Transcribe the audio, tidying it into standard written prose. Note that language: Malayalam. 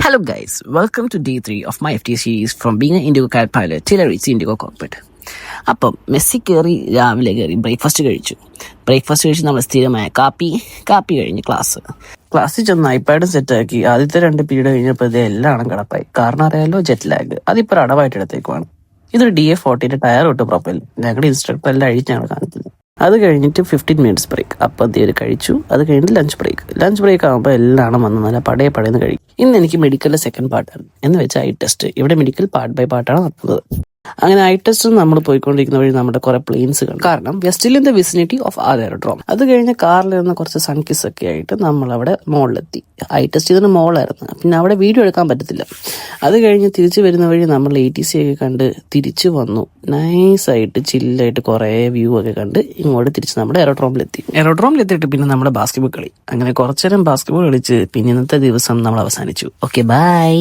Hello guys, welcome to day 3 of my FT series from being an Indigo Cat pilot till I reach the Indigo cockpit. അപ്പം മെസ്സി രാവിലെ കയറി ബ്രേക്ക്ഫാസ്റ്റ് കഴിച്ച് നമ്മൾ സ്ഥിരമായ കാപ്പി കഴിഞ്ഞ് ക്ലാസ്സിൽ ചെന്ന് ഐപാഡ് സെറ്റാക്കി ആദ്യത്തെ 2 പീരീഡ് കഴിഞ്ഞപ്പോൾ എല്ലാം കിടപ്പായി. കാരണം അറിയാലോ, ജെറ്റ് ലാഗ്. അതിപ്പോൾ അടവായിട്ട് എടുത്തേക്കുവാണ്. ഇതൊരു DA40 ടയർ തൊട്ട് പ്രൊപ്പൽ. ഞങ്ങളുടെ ഇൻസ്ട്രക്ടർ എല്ലാം അഴിച്ചാണ് കാണിക്കുന്നത്. അത് കഴിഞ്ഞിട്ട് 15 മിനിറ്റ്സ് ബ്രേക്ക്. അപ്പം എന്തെങ്കിലും കഴിച്ചു. അത് കഴിഞ്ഞിട്ട് ലഞ്ച് ബ്രേക്ക് ആകുമ്പോൾ എല്ലാം വന്ന് നല്ല പടയെന്ന് കഴിക്കും. ഇന്ന് എനിക്ക് മെഡിക്കലിന്റെ സെക്കൻഡ് പാർട്ടാണ്, എന്ന് വെച്ചാൽ ഐ ടെസ്റ്റ്. ഇവിടെ മെഡിക്കൽ പാർട്ട് ബൈ പാർട്ടാണ് നടത്തുന്നത്. അങ്ങനെ ഐ ടെസ്റ്റ് നമ്മൾ പോയിക്കൊണ്ടിരിക്കുന്ന വഴി നമ്മുടെ കുറെ പ്ലെയിൻസ് കാണും. കാരണം we are still in the vicinity of ആ എയർഡ്രോം. അത് കഴിഞ്ഞ് കാറിൽ നിന്ന് കുറച്ച് സൺകിസ് ഒക്കെ ആയിട്ട് നമ്മൾ അവിടെ മോളിലെത്തി. ഐ ടെസ്റ്റ് ചെയ്തതിന് മോളായിരുന്നു. പിന്നെ അവിടെ വീഡിയോ എടുക്കാൻ പറ്റത്തില്ല. അത് കഴിഞ്ഞ് തിരിച്ചു വരുന്ന വഴി നമ്മൾ ATC ഒക്കെ കണ്ട് തിരിച്ചു വന്നു. നൈസായിട്ട് ചില്ലായിട്ട് കുറേ വ്യൂ ഒക്കെ കണ്ട് ഇങ്ങോട്ട് തിരിച്ച് നമ്മുടെ എയർഡ്രോമിലെത്തിയിട്ട് പിന്നെ നമ്മുടെ ബാസ്കറ്റ്ബോൾ കളി. അങ്ങനെ കുറച്ചു നേരം ബാസ്കറ്റ്ബോൾ കളിച്ച് പിന്നെ ഇന്നത്തെ ദിവസം നമ്മൾ അവസാനിച്ചു. Okay, by.